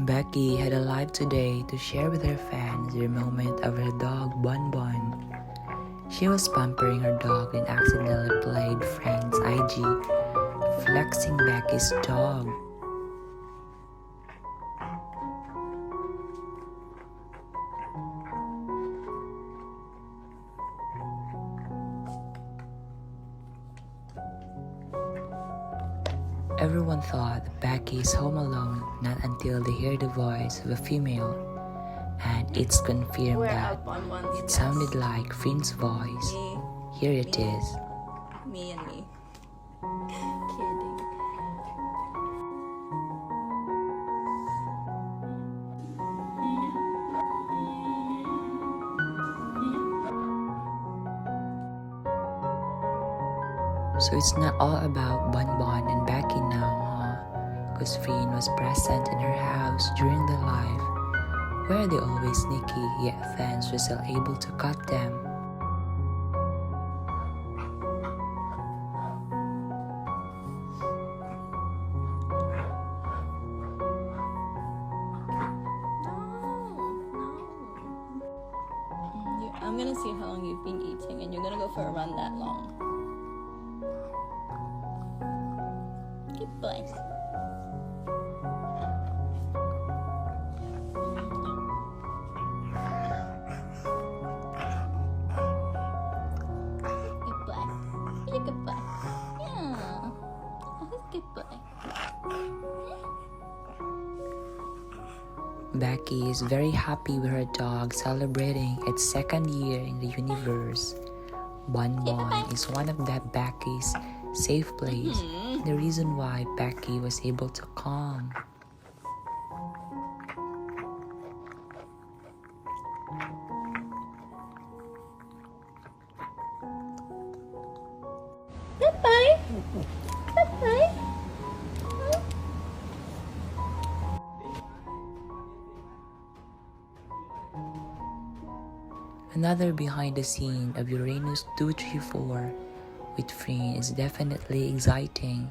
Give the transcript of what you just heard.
Becky had a live today to share with her fans their moment of her dog BonBon. She was pampering her dog and accidentally played Freen's IG, flexing Becky's dog. Everyone thought Becky is home alone, not until they hear the voice of a female, and it's confirmed that it sounded like Freen's voice. Here it is. Me and me. Kidding. So it's not all about BonBon and Becky now, huh? Because Freen was present in her house during the live, where they always sneaky, yet fans were still able to cut them. I'm gonna see how long you've been eating, and you're gonna go for a run that long. Good boy. Good boy. You're a good boy. Yeah. Oh, he's a good boy. Becky is very happy with her dog celebrating its second year in the universe. BonBon is one of that Becky's safe place, the reason why Becky was able to calm. Good boy. Good boy. Another behind the scene of Uranus 234 with Freen is definitely exciting.